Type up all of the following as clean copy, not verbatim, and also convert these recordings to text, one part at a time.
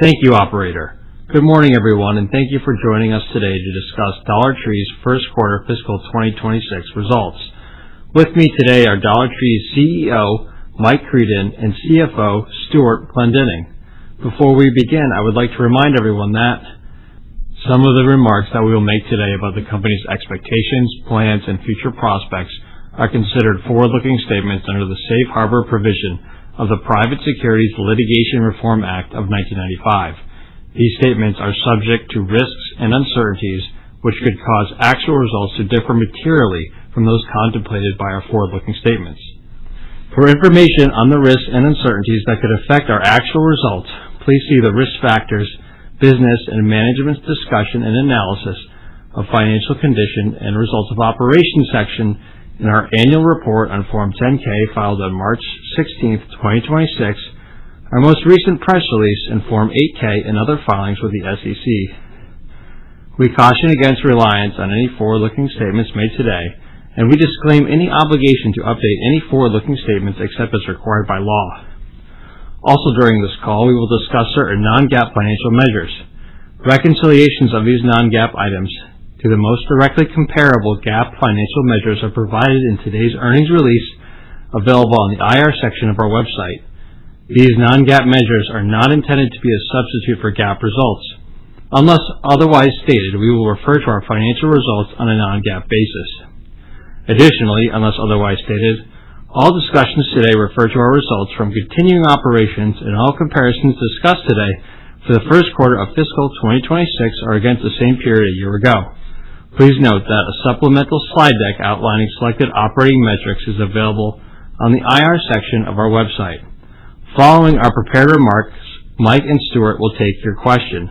Thank you, operator. Good morning, everyone, and thank you for joining us today to discuss Dollar Tree's first quarter fiscal 2026 results. With me today are Dollar Tree's CEO, Mike Creedon, and CFO, Stuart Glendinning. Before we begin, I would like to remind everyone that some of the remarks that we will make today about the company's expectations, plans, and future prospects are considered forward-looking statements under the Safe Harbor provision of the Private Securities Litigation Reform Act of 1995. These statements are subject to risks and uncertainties which could cause actual results to differ materially from those contemplated by our forward-looking statements. For information on the risks and uncertainties that could affect our actual results, please see the Risk Factors, Business and Management's Discussion and Analysis of Financial Condition and Results of Operations section in our annual report on Form 10-K filed on March 16, 2026, our most recent press release and Form 8-K and other filings with the SEC. We caution against reliance on any forward-looking statements made today, and we disclaim any obligation to update any forward-looking statements except as required by law. Also during this call, we will discuss certain non-GAAP financial measures. Reconciliations of these non-GAAP items to the most directly comparable GAAP financial measures are provided in today's earnings release, available on the IR section of our website. These non-GAAP measures are not intended to be a substitute for GAAP results. Unless otherwise stated, we will refer to our financial results on a non-GAAP basis. Additionally, unless otherwise stated, all discussions today refer to our results from continuing operations, and all comparisons discussed today for the first quarter of fiscal 2026 are against the same period a year ago. Please note that a supplemental slide deck outlining selected operating metrics is available on the IR section of our website. Following our prepared remarks, Mike and Stuart will take your question.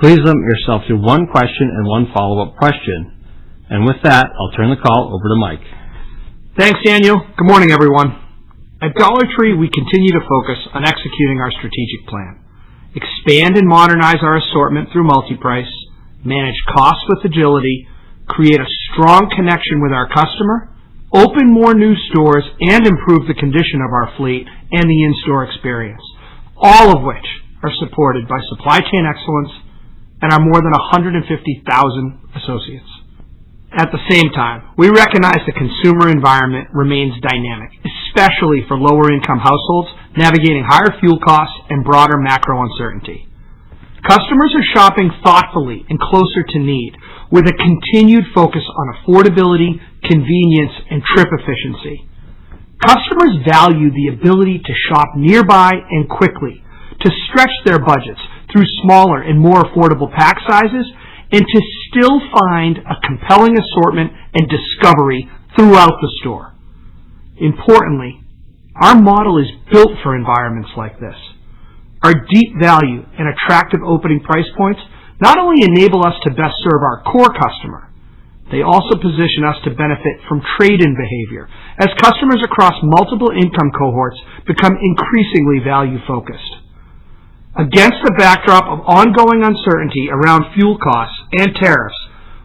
Please limit yourself to one question and one follow-up question. And with that, I'll turn the call over to Mike. Thanks, Daniel. Good morning, everyone. At Dollar Tree, we continue to focus on executing our strategic plan, expand and modernize our assortment through multi-price, manage costs with agility, create a strong connection with our customer, open more new stores, and improve the condition of our fleet and the in-store experience, all of which are supported by supply chain excellence and our more than 150,000 associates. At the same time, we recognize the consumer environment remains dynamic, especially for lower-income households navigating higher fuel costs and broader macro uncertainty. Customers are shopping thoughtfully and closer to need, with a continued focus on affordability, convenience, and trip efficiency. Customers value the ability to shop nearby and quickly, to stretch their budgets through smaller and more affordable pack sizes, and to still find a compelling assortment and discovery throughout the store. Importantly, our model is built for environments like this. Our deep value and attractive opening price points not only enable us to best serve our core customer, they also position us to benefit from trade-in behavior as customers across multiple income cohorts become increasingly value-focused. Against the backdrop of ongoing uncertainty around fuel costs and tariffs,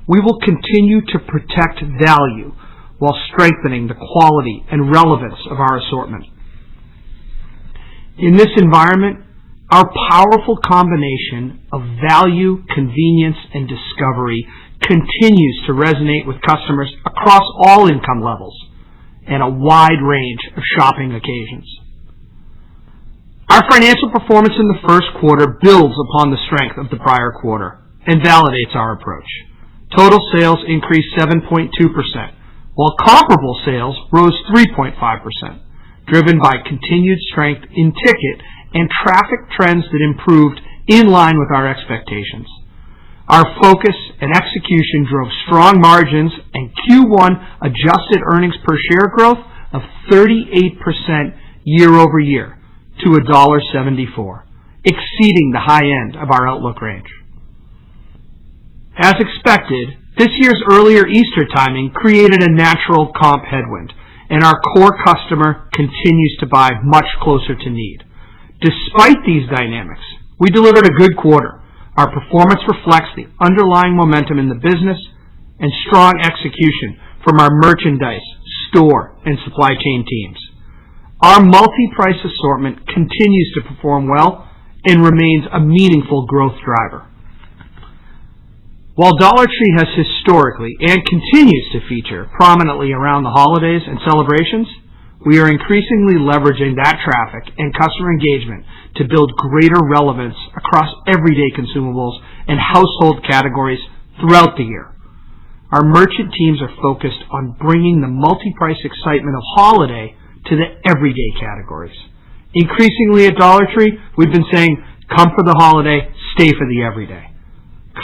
we will continue to protect value while strengthening the quality and relevance of our assortment. In this environment, our powerful combination of value, convenience, and discovery continues to resonate with customers across all income levels and a wide range of shopping occasions. Our financial performance in the first quarter builds upon the strength of the prior quarter and validates our approach. Total sales increased 7.2%, while comparable sales rose 3.5%, driven by continued strength in ticket and traffic trends that improved in line with our expectations. Our focus and execution drove strong margins and Q1 adjusted earnings per share growth of 38% year over year to $1.74, exceeding the high end of our outlook range. As expected, this year's earlier Easter timing created a natural comp headwind, and our core customer continues to buy much closer to need. Despite these dynamics, we delivered a good quarter. Our performance reflects the underlying momentum in the business and strong execution from our merchandise, store, and supply chain teams. Our multi-price assortment continues to perform well, and remains a meaningful growth driver. While Dollar Tree has historically and continues to feature prominently around the holidays and celebrations, we are increasingly leveraging that traffic and customer engagement to build greater relevance across everyday consumables and household categories throughout the year. Our merchant teams are focused on bringing the multi-price excitement of holiday to the everyday categories. Increasingly at Dollar Tree, we've been saying, come for the holiday, stay for the everyday.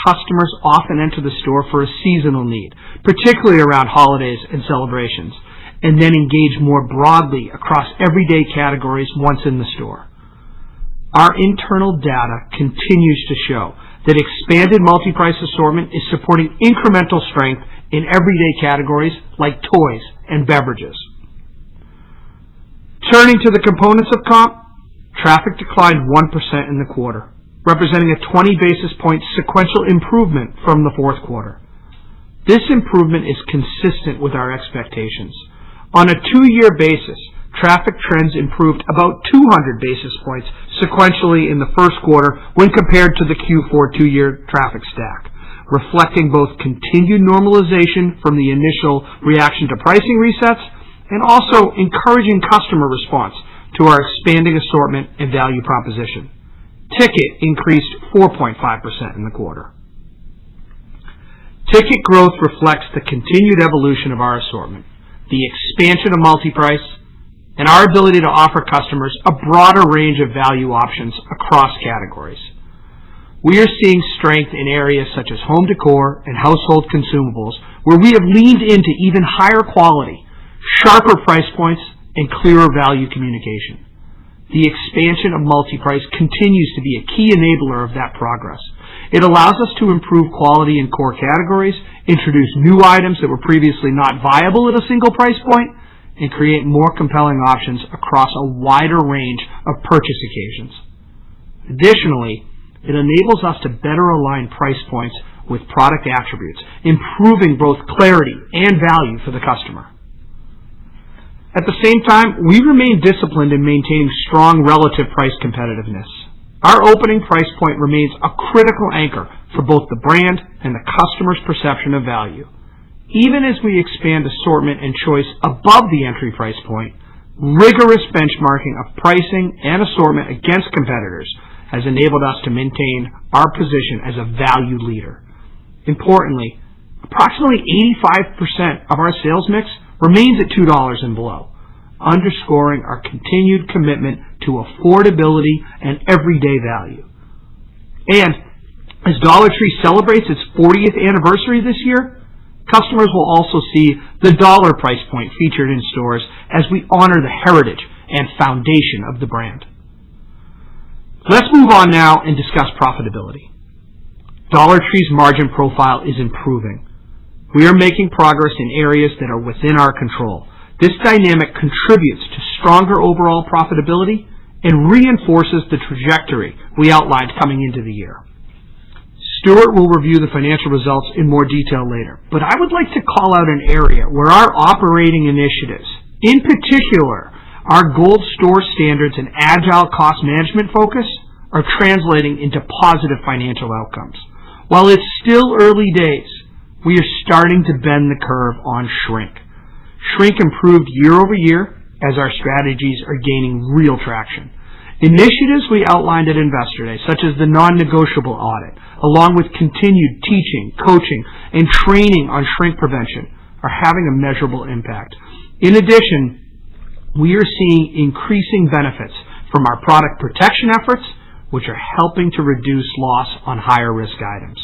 Customers often enter the store for a seasonal need, particularly around holidays and celebrations, and then engage more broadly across everyday categories once in the store. Our internal data continues to show that expanded multi-price assortment is supporting incremental strength in everyday categories like toys and beverages. Turning to the components of comp, traffic declined 1% in the quarter, representing a 20 basis point sequential improvement from the fourth quarter. This improvement is consistent with our expectations. On a 2-year basis, traffic trends improved about 200 basis points sequentially in the first quarter when compared to the Q4 2-year traffic stack, reflecting both continued normalization from the initial reaction to pricing resets and also encouraging customer response to our expanding assortment and value proposition. Ticket increased 4.5% in the quarter. Ticket growth reflects the continued evolution of our assortment, the expansion of multi-price, and our ability to offer customers a broader range of value options across categories. We are seeing strength in areas such as home decor and household consumables, where we have leaned into even higher quality, sharper price points, and clearer value communication. The expansion of multi-price continues to be a key enabler of that progress. It allows us to improve quality in core categories, introduce new items that were previously not viable at a single price point, and create more compelling options across a wider range of purchase occasions. Additionally, it enables us to better align price points with product attributes, improving both clarity and value for the customer. At the same time, we remain disciplined in maintaining strong relative price competitiveness. Our opening price point remains a critical anchor for both the brand and the customer's perception of value. Even as we expand assortment and choice above the entry price point, rigorous benchmarking of pricing and assortment against competitors has enabled us to maintain our position as a value leader. Importantly, approximately 85% of our sales mix remains at $2 and below, underscoring our continued commitment to affordability and everyday value. And as Dollar Tree celebrates its 40th anniversary this year, customers will also see the dollar price point featured in stores as we honor the heritage and foundation of the brand. Let's move on now and discuss profitability. Dollar Tree's margin profile is improving. We are making progress in areas that are within our control. This dynamic contributes to stronger overall profitability and reinforces the trajectory we outlined coming into the year. Stuart will review the financial results in more detail later, but I would like to call out an area where our operating initiatives, in particular our gold store standards and agile cost management focus, are translating into positive financial outcomes. While it's still early days, we are starting to bend the curve on shrink. Shrink improved year over year as our strategies are gaining real traction. Initiatives we outlined at Investor Day, such as the non-negotiable audit, along with continued teaching, coaching, and training on shrink prevention, are having a measurable impact. In addition, we are seeing increasing benefits from our product protection efforts, which are helping to reduce loss on higher risk items.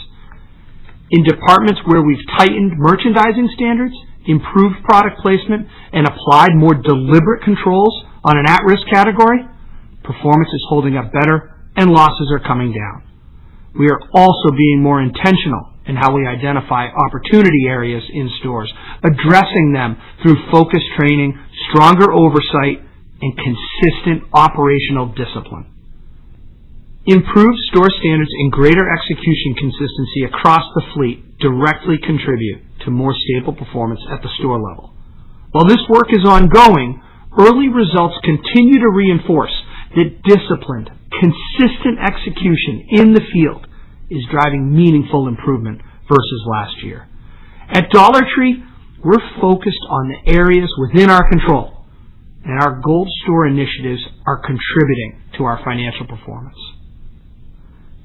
In departments where we've tightened merchandising standards, improved product placement, and applied more deliberate controls on an at-risk category, performance is holding up better and losses are coming down. We are also being more intentional in how we identify opportunity areas in stores, addressing them through focused training, stronger oversight, and consistent operational discipline. Improved store standards and greater execution consistency across the fleet directly contribute to more stable performance at the store level. While this work is ongoing, early results continue to reinforce that disciplined, consistent execution in the field is driving meaningful improvement versus last year. At Dollar Tree, we're focused on the areas within our control, and our Gold Store initiatives are contributing to our financial performance.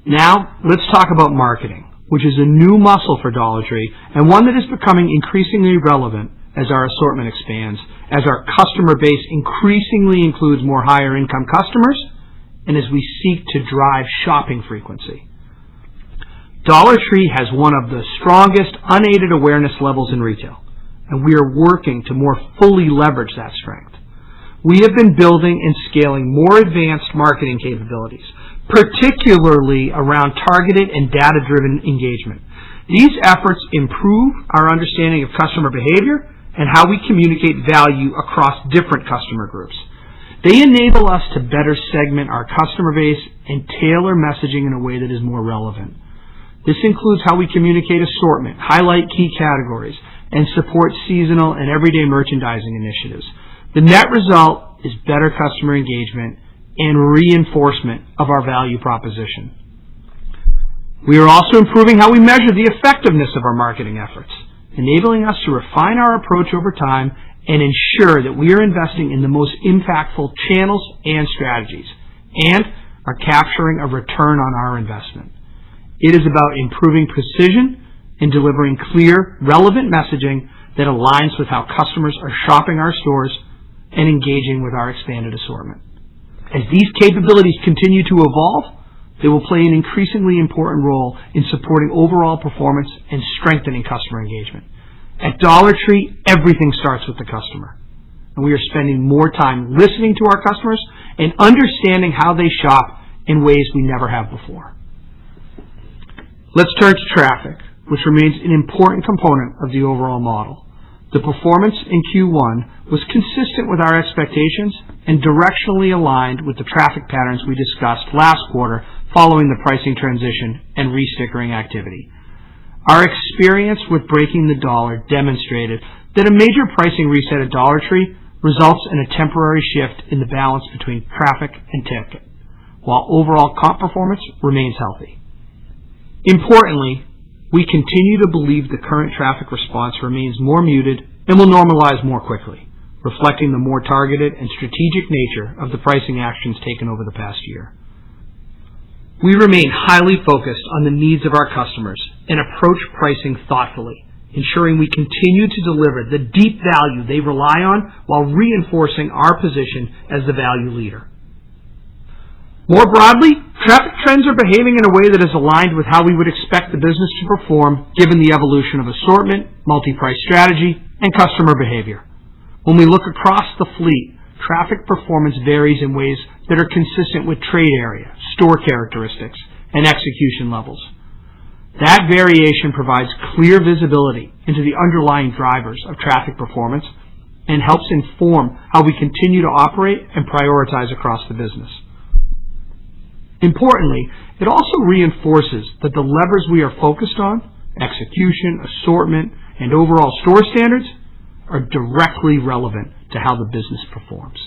Now, let's talk about marketing, which is a new muscle for Dollar Tree and one that is becoming increasingly relevant as our assortment expands, as our customer base increasingly includes more higher income customers, and as we seek to drive shopping frequency. Dollar Tree has one of the strongest unaided awareness levels in retail, and we are working to more fully leverage that strength. We have been building and scaling more advanced marketing capabilities, particularly around targeted and data-driven engagement. These efforts improve our understanding of customer behavior and how we communicate value across different customer groups. They enable us to better segment our customer base and tailor messaging in a way that is more relevant. This includes how we communicate assortment, highlight key categories, and support seasonal and everyday merchandising initiatives. The net result is better customer engagement and reinforcement of our value proposition. We are also improving how we measure the effectiveness of our marketing efforts, enabling us to refine our approach over time and ensure that we are investing in the most impactful channels and strategies and are capturing a return on our investment. It is about improving precision and delivering clear, relevant messaging that aligns with how customers are shopping our stores and engaging with our expanded assortment. As these capabilities continue to evolve, they will play an increasingly important role in supporting overall performance and strengthening customer engagement. At Dollar Tree, everything starts with the customer, and we are spending more time listening to our customers and understanding how they shop in ways we never have before. Let's turn to traffic, which remains an important component of the overall model. The performance in Q1 was consistent with our expectations and directionally aligned with the traffic patterns we discussed last quarter following the pricing transition and restickering activity. Our experience with breaking the dollar demonstrated that a major pricing reset at Dollar Tree results in a temporary shift in the balance between traffic and ticket, while overall comp performance remains healthy. Importantly, we continue to believe the current traffic response remains more muted and will normalize more quickly, reflecting the more targeted and strategic nature of the pricing actions taken over the past year. We remain highly focused on the needs of our customers and approach pricing thoughtfully, ensuring we continue to deliver the deep value they rely on while reinforcing our position as the value leader. More broadly, traffic trends are behaving in a way that is aligned with how we would expect the business to perform given the evolution of assortment, multi-price strategy, and customer behavior. When we look across the fleet, traffic performance varies in ways that are consistent with trade area, store characteristics, and execution levels. That variation provides clear visibility into the underlying drivers of traffic performance and helps inform how we continue to operate and prioritize across the business. Importantly, it also reinforces that the levers we are focused on, execution, assortment, and overall store standards, are directly relevant to how the business performs.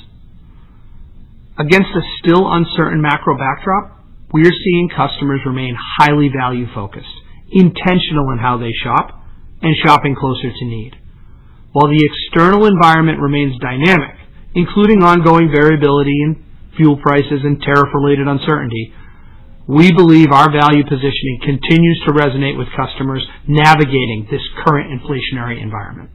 Against a still uncertain macro backdrop, we are seeing customers remain highly value-focused, intentional in how they shop, and shopping closer to need. While the external environment remains dynamic, including ongoing variability in fuel prices and tariff-related uncertainty, we believe our value positioning continues to resonate with customers navigating this current inflationary environment.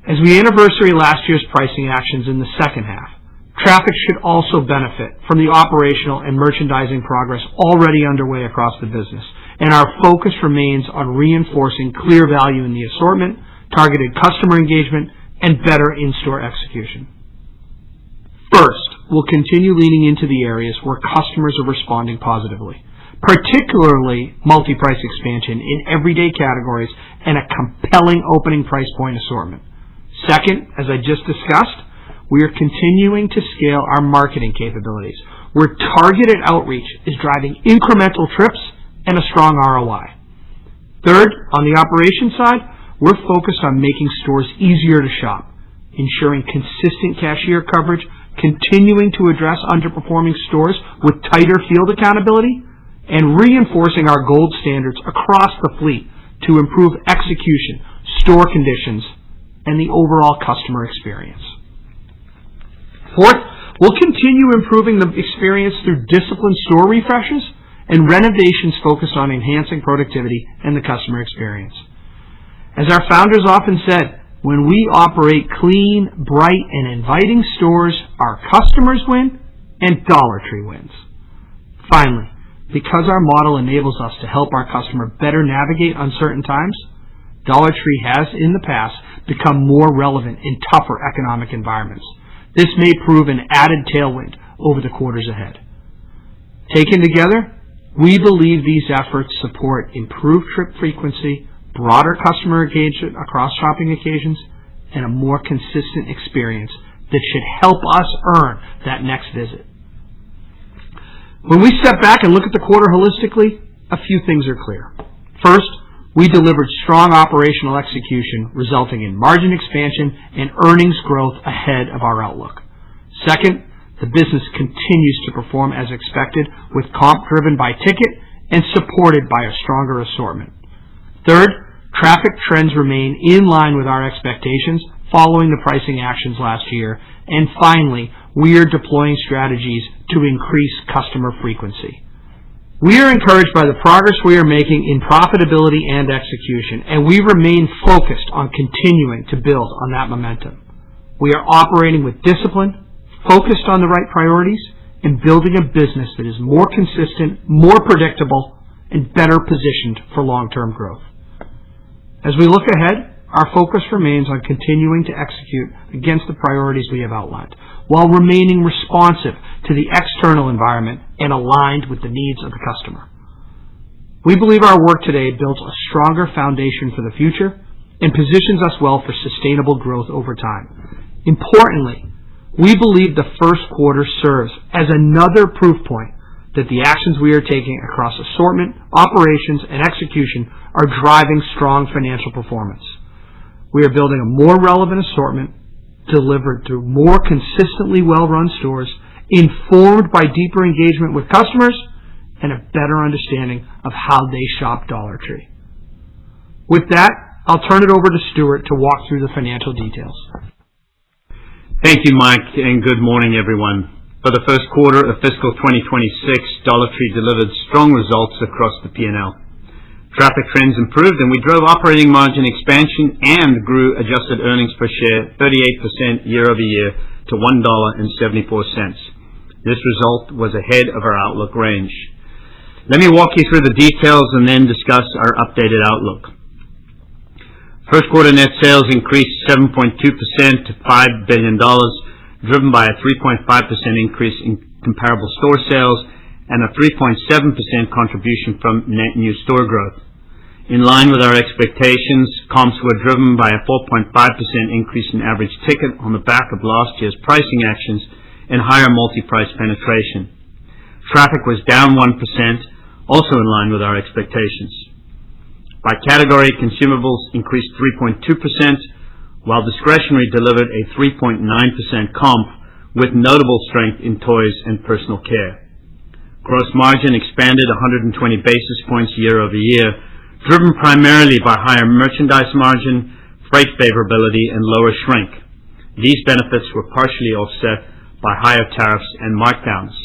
As we anniversary last year's pricing actions in the second half, traffic should also benefit from the operational and merchandising progress already underway across the business, and our focus remains on reinforcing clear value in the assortment, targeted customer engagement, and better in-store execution. First, we'll continue leaning into the areas where customers are responding positively, particularly multi-price expansion in everyday categories and a compelling opening price point assortment. Second, as I just discussed, we are continuing to scale our marketing capabilities, where targeted outreach is driving incremental trips and a strong ROI. Third, on the operations side, we're focused on making stores easier to shop, ensuring consistent cashier coverage, continuing to address underperforming stores with tighter field accountability, and reinforcing our gold standards across the fleet to improve execution, store conditions, and the overall customer experience. Fourth, we'll continue improving the experience through disciplined store refreshes and renovations focused on enhancing productivity and the customer experience. As our founders often said, when we operate clean, bright, and inviting stores, our customers win and Dollar Tree wins. Finally, because our model enables us to help our customer better navigate uncertain times, Dollar Tree has, in the past, become more relevant in tougher economic environments. This may prove an added tailwind over the quarters ahead. Taken together, we believe these efforts support improved trip frequency, broader customer engagement across shopping occasions, and a more consistent experience that should help us earn that next visit. When we step back and look at the quarter holistically, a few things are clear. First, we delivered strong operational execution, resulting in margin expansion and earnings growth ahead of our outlook. Second, the business continues to perform as expected, with comp driven by ticket and supported by a stronger assortment. Third, traffic trends remain in line with our expectations following the pricing actions last year. And finally, we are deploying strategies to increase customer frequency. We are encouraged by the progress we are making in profitability and execution, and we remain focused on continuing to build on that momentum. We are operating with discipline, focused on the right priorities, and building a business that is more consistent, more predictable, and better positioned for long-term growth. As we look ahead, our focus remains on continuing to execute against the priorities we have outlined, while remaining responsive to the external environment and aligned with the needs of the customer. We believe our work today builds a stronger foundation for the future and positions us well for sustainable growth over time. Importantly, we believe the first quarter serves as another proof point that the actions we are taking across assortment, operations, and execution are driving strong financial performance. We are building a more relevant assortment, delivered through more consistently well-run stores, informed by deeper engagement with customers, and a better understanding of how they shop Dollar Tree. With that, I'll turn it over to Stuart to walk through the financial details. Thank you, Mike, and good morning, everyone. For the first quarter of fiscal 2026, Dollar Tree delivered strong results across the P&L. Traffic trends improved, and we drove operating margin expansion and grew adjusted earnings per share 38% year over year to $1.74. This result was ahead of our outlook range. Let me walk you through the details and then discuss our updated outlook. First quarter net sales increased 7.2% to $5 billion, driven by a 3.5% increase in comparable store sales and a 3.7% contribution from net new store growth. In line with our expectations, comps were driven by a 4.5% increase in average ticket on the back of last year's pricing actions and higher multi-price penetration. Traffic was down 1%, also in line with our expectations. By category, consumables increased 3.2%, while discretionary delivered a 3.9% comp, with notable strength in toys and personal care. Gross margin expanded 120 basis points year over year, driven primarily by higher merchandise margin, freight favorability, and lower shrink. These benefits were partially offset by higher tariffs and markdowns.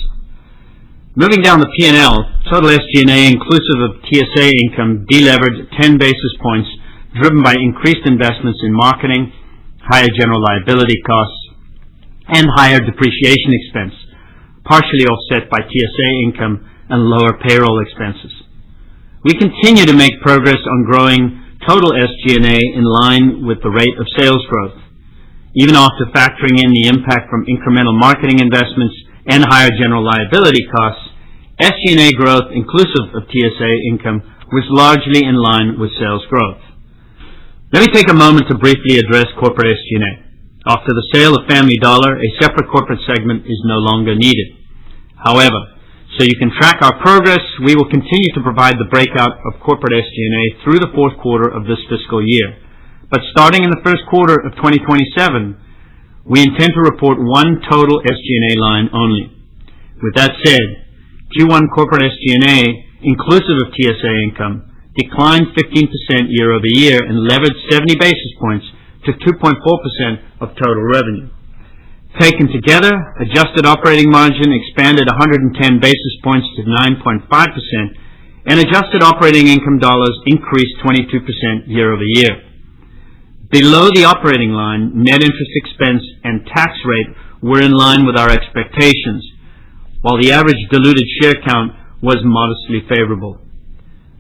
Moving down the P&L, total SG&A inclusive of TSA income delevered 10 basis points, driven by increased investments in marketing, higher general liability costs, and higher depreciation expense, partially offset by TSA income and lower payroll expenses. We continue to make progress on growing total SG&A in line with the rate of sales growth. Even after factoring in the impact from incremental marketing investments and higher general liability costs, SG&A growth inclusive of TSA income was largely in line with sales growth. Let me take a moment to briefly address corporate SG&A. After the sale of Family Dollar, a separate corporate segment is no longer needed. However, so you can track our progress, we will continue to provide the breakout of corporate SG&A through the fourth quarter of this fiscal year. But starting in the first quarter of 2027, we intend to report one total SG&A line only. With that said, Q1 corporate SG&A, inclusive of TSA income, declined 15% year over year and levered 70 basis points to 2.4% of total revenue. Taken together, adjusted operating margin expanded 110 basis points to 9.5%, and adjusted operating income dollars increased 22% year over year. Below the operating line, net interest expense and tax rate were in line with our expectations, while the average diluted share count was modestly favorable.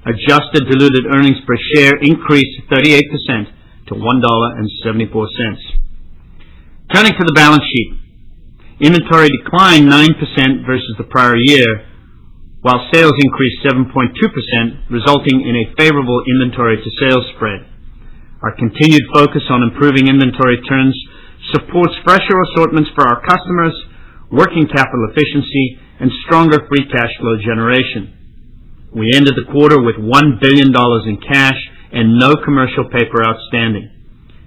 Adjusted diluted earnings per share increased 38% to $1.74. Turning to the balance sheet, inventory declined 9% versus the prior year, while sales increased 7.2%, resulting in a favorable inventory to sales spread. Our continued focus on improving inventory turns supports fresher assortments for our customers, working capital efficiency, and stronger free cash flow generation. We ended the quarter with $1 billion in cash and no commercial paper outstanding.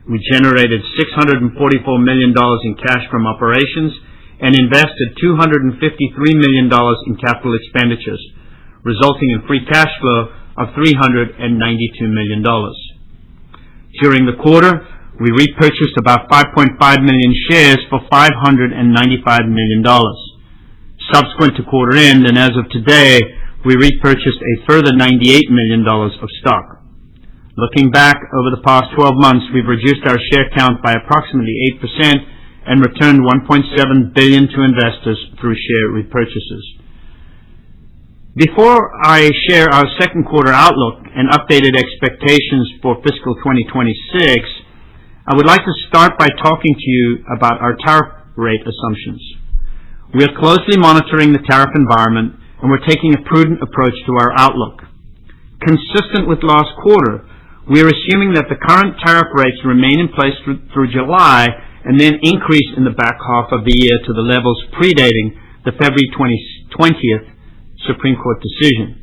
We generated $644 million in cash from operations and invested $253 million in capital expenditures, resulting in free cash flow of $392 million. During the quarter, we repurchased about 5.5 million shares for $595 million. Subsequent to quarter end and as of today, we repurchased a further $98 million of stock. Looking back over the past 12 months, we've reduced our share count by approximately 8% and returned $1.7 billion to investors through share repurchases. Before I share our second quarter outlook and updated expectations for fiscal 2026, I would like to start by talking to you about our tariff rate assumptions. We are closely monitoring the tariff environment, and we're taking a prudent approach to our outlook. Consistent with last quarter, we are assuming that the current tariff rates remain in place through July and then increase in the back half of the year to the levels predating the February 20th Supreme Court decision.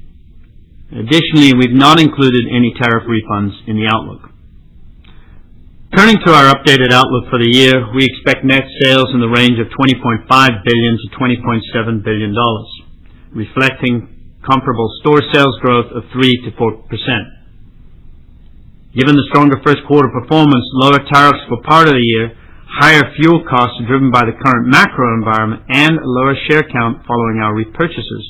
Additionally, we've not included any tariff refunds in the outlook. Turning to our updated outlook for the year, we expect net sales in the range of $20.5 billion to $20.7 billion, reflecting comparable store sales growth of 3 to 4%. Given the stronger first quarter performance, lower tariffs for part of the year, higher fuel costs driven by the current macro environment, and a lower share count following our repurchases,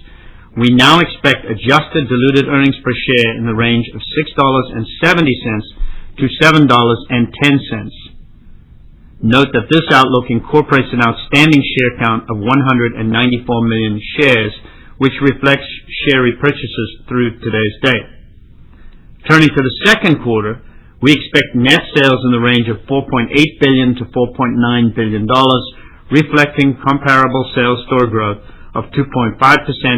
we now expect adjusted diluted earnings per share in the range of $6.70 to $7.10. Note that this outlook incorporates an outstanding share count of 194 million shares, which reflects share repurchases through today's date. Turning to the second quarter, we expect net sales in the range of $4.8 billion to $4.9 billion, reflecting comparable sales store growth of 2.5%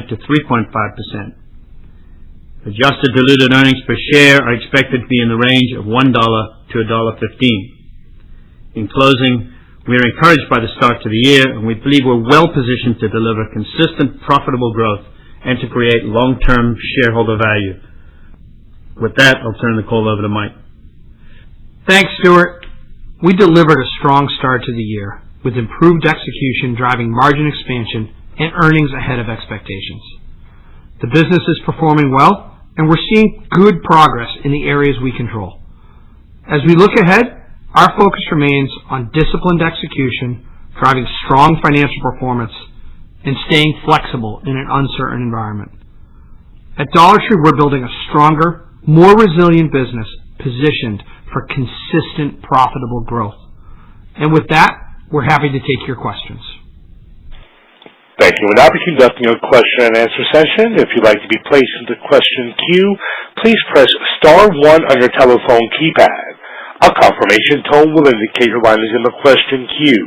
to 3.5%. Adjusted diluted earnings per share are expected to be in the range of $1 to $1.15. In closing, we are encouraged by the start to the year, and we believe we're well positioned to deliver consistent, profitable growth and to create long-term shareholder value. With that, I'll turn the call over to Mike. Thanks, Stuart. We delivered a strong start to the year, with improved execution driving margin expansion and earnings ahead of expectations. The business is performing well, and we're seeing good progress in the areas we control. As we look ahead, our focus remains on disciplined execution, driving strong financial performance, and staying flexible in an uncertain environment. At Dollar Tree, we're building a stronger, more resilient business positioned for consistent, profitable growth. And with that, we're happy to take your questions. Thank you. We'll now be conducting a question and answer session. If you'd like to be placed into the question queue, please press *1 on your telephone keypad. A confirmation tone will indicate your line is in the question queue.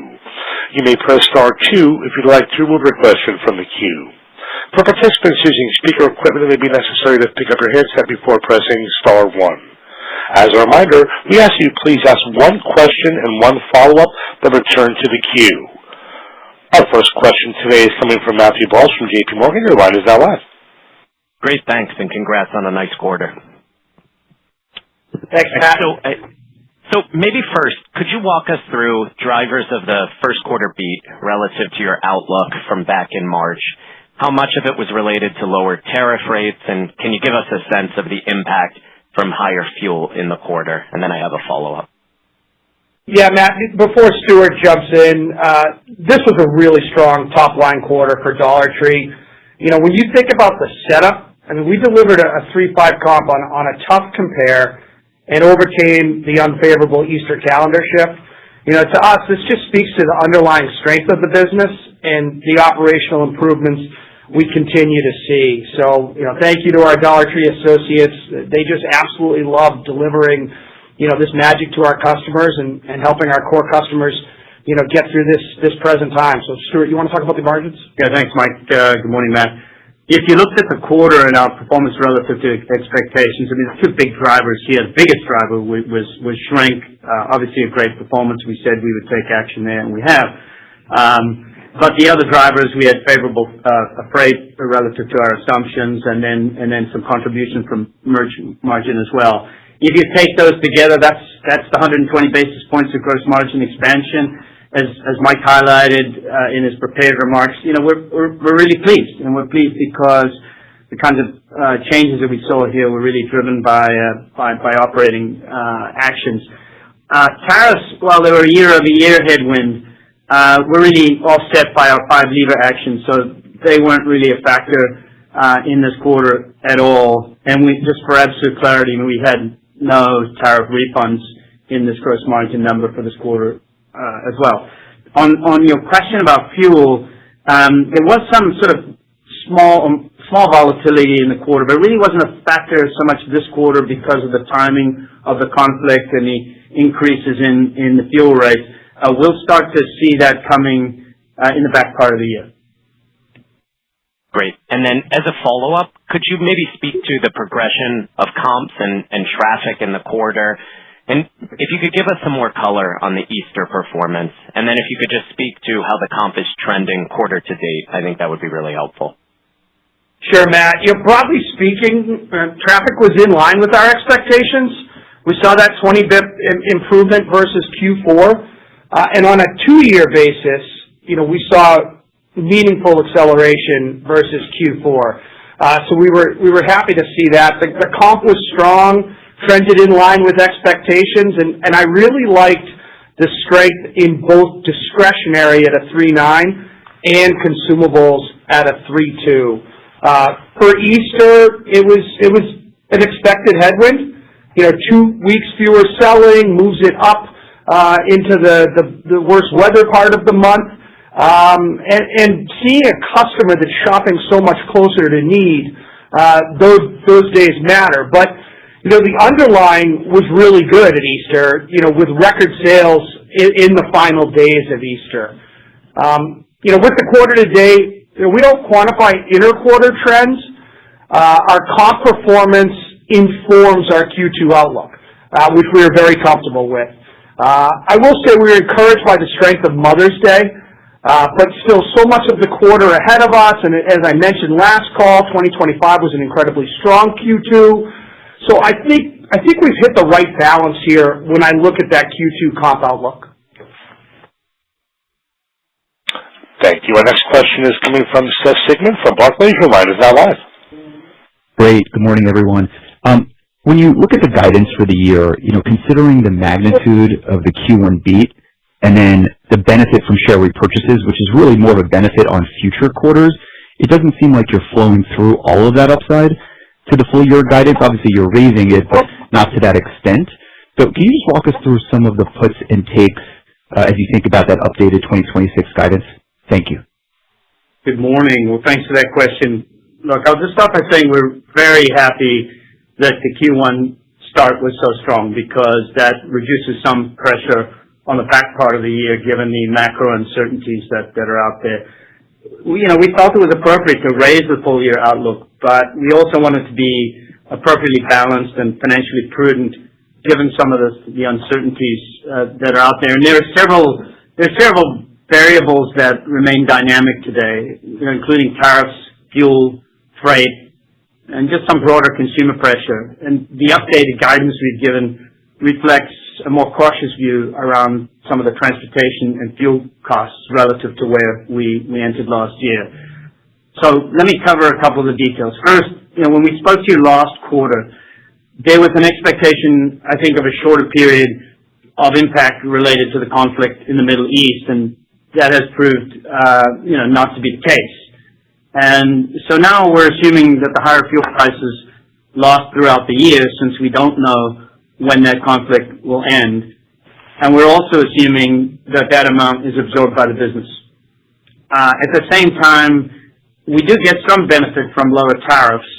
You may press *2 if you'd like to remove your question from the queue. For participants using speaker equipment, it may be necessary to pick up your headset before pressing *1. As a reminder, we ask you please ask one question and one follow-up, then return to the queue. Our first question today is coming from Matthew Boss from J.P. Morgan. Your line is now live. Great, thanks, and congrats on a nice quarter. Thanks, Matt. So maybe first, could you walk us through drivers of the first quarter beat relative to your outlook from back in March? How much of it was related to lower tariff rates, and can you give us a sense of the impact from higher fuel in the quarter? And then I have a follow-up. Yeah, Matt, before Stuart jumps in, this was a really strong top-line quarter for Dollar Tree. You know, when you think about the setup, I mean, we delivered a 3.5 comp on a tough compare and overcame the unfavorable Easter calendar shift. You know, to us, this just speaks to the underlying strength of the business and the operational improvements we continue to see. So, you know, thank you to our Dollar Tree associates. They just absolutely love delivering, you know, this magic to our customers and helping our core customers, you know, get through this present time. So, Stuart, you want to talk about the margins? Yeah, thanks, Mike. Good morning, Matt. If you looked at the quarter and our performance relative to expectations, I mean, the two big drivers here. The biggest driver was shrink. Obviously, a great performance. We said we would take action there, and we have. But the other drivers, we had favorable freight relative to our assumptions, and then some contribution from margin as well. If you take those together, that's the 120 basis points of gross margin expansion. As Mike highlighted in his prepared remarks, you know, we're really pleased, and we're pleased because the kinds of changes that we saw here were really driven by operating actions. Tariffs, while they were a year-over-year headwind, were really offset by our 5-lever actions, so they weren't really a factor in this quarter at all. And we, just for absolute clarity, we had no tariff refunds in this gross margin number for this quarter as well. On your question about fuel, there was some sort of small volatility in the quarter, but it really wasn't a factor so much this quarter because of the timing of the conflict and the increases in the fuel rate. We'll start to see that coming in the back part of the year. Great. And then as a follow-up, could you maybe speak to the progression of comps and traffic in the quarter? And if you could give us some more color on the Easter performance, and then if you could just speak to how the comp is trending quarter to date, I think that would be really helpful. Sure, Matt. You know, broadly speaking, traffic was in line with our expectations. We saw that 20 basis point improvement versus Q4. And on a 2-year basis, you know, we saw meaningful acceleration versus Q4. So we were happy to see that. The comp was strong, trended in line with expectations, and I really liked the strength in both discretionary at a 3.9 and consumables at a 3.2. For Easter, it was an expected headwind. You know, 2 weeks fewer selling moves it up into the worst weather part of the month. And seeing a customer that's shopping so much closer to need, those days matter. But, you know, the underlying was really good at Easter, you know, with record sales in the final days of Easter. You know, with the quarter to date, you know, we don't quantify inter-quarter trends. Our comp performance informs our Q2 outlook, which we are very comfortable with. I will say we were encouraged by the strength of Mother's Day, but still so much of the quarter ahead of us. And as I mentioned last call, 2025 was an incredibly strong Q2. So I think we've hit the right balance here when I look at that Q2 comp outlook. Thank you. Our next question is coming from Seth Sigman from Barclays. Your line is now live. Great. Good morning, everyone. When you look at the guidance for the year, you know, considering the magnitude of the Q1 beat and then the benefit from share repurchases, which is really more of a benefit on future quarters, it doesn't seem like you're flowing through all of that upside to the full year guidance. Obviously, you're raising it, but not to that extent. So can you just walk us through some of the puts and takes as you think about that updated 2026 guidance? Thank you. Good morning. Well, thanks for that question. Look, I'll just start by saying we're very happy that the Q1 start was so strong because that reduces some pressure on the back part of the year given the macro uncertainties that are out there. We felt it was appropriate to raise the full year outlook, but we also wanted to be appropriately balanced and financially prudent given some of the uncertainties that are out there. And there are several variables that remain dynamic today, including tariffs, fuel, freight, and just some broader consumer pressure. And the updated guidance we've given reflects a more cautious view around some of the transportation and fuel costs relative to where we entered last year. So let me cover a couple of the details. First, when we spoke to you last quarter, there was an expectation, I think, of a shorter period of impact related to the conflict in the Middle East, and that has proved, not to be the case. And so now we're assuming that the higher fuel prices last throughout the year, since we don't know when that conflict will end. And we're also assuming that that amount is absorbed by the business. At the same time, we do get some benefit from lower tariffs,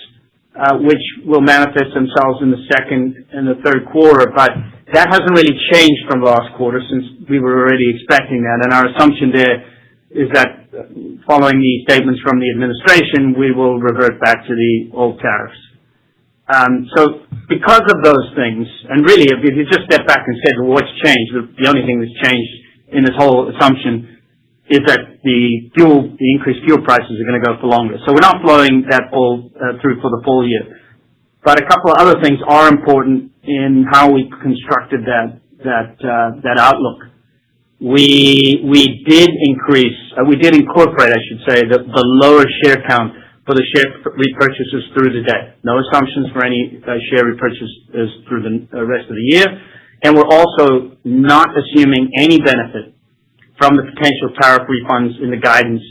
which will manifest themselves in the second and the third quarter, but that hasn't really changed from last quarter since we were already expecting that. And our assumption there is that following the statements from the administration, we will revert back to the old tariffs. So because of those things, and really if you just step back and say, well, what's changed? The only thing that's changed in this whole assumption is that the increased fuel prices are going to go for longer. So we're not flowing that all through for the full year. But a couple of other things are important in how we constructed that outlook. We did incorporate, I should say, the lower share count for the share repurchases through the day. No assumptions for any share repurchases through the rest of the year. And we're also not assuming any benefit from the potential tariff refunds in the guidance,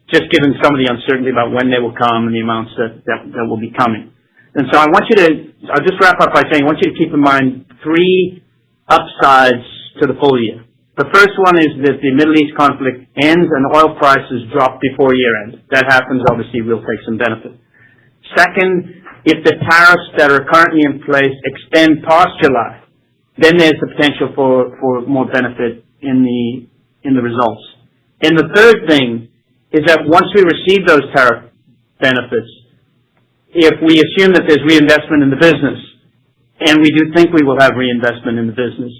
just given some of the uncertainty about when they will come and the amounts that will be coming. And so I'll just wrap up by saying I want you to keep in mind three upsides to the full year. The first one is that the Middle East conflict ends and oil prices drop before year end. That happens, obviously we'll take some benefit. Second, if the tariffs that are currently in place extend past July, then there's the potential for more benefit in the results. And the third thing is that once we receive those tariff benefits, if we assume that there's reinvestment in the business, and we do think we will have reinvestment in the business,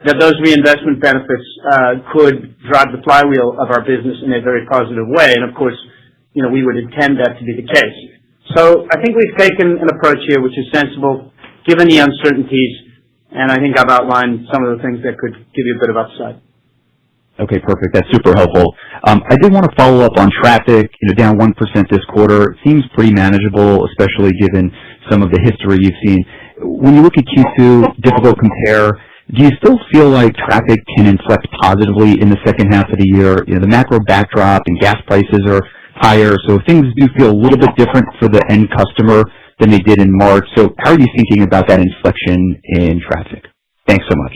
that those reinvestment benefits could drive the flywheel of our business in a very positive way. And of course, we would intend that to be the case. So I think we've taken an approach here which is sensible, given the uncertainties, and I think I've outlined some of the things that could give you a bit of upside. Okay, perfect. That's super helpful. I did want to follow up on traffic, down 1% this quarter. It seems pretty manageable, especially given some of the history you've seen. When you look at Q2, difficult compare, do you still feel like traffic can inflect positively in the second half of the year? The macro backdrop and gas prices are higher, so things do feel a little bit different for the end customer than they did in March. So how are you thinking about that inflection in traffic? Thanks so much.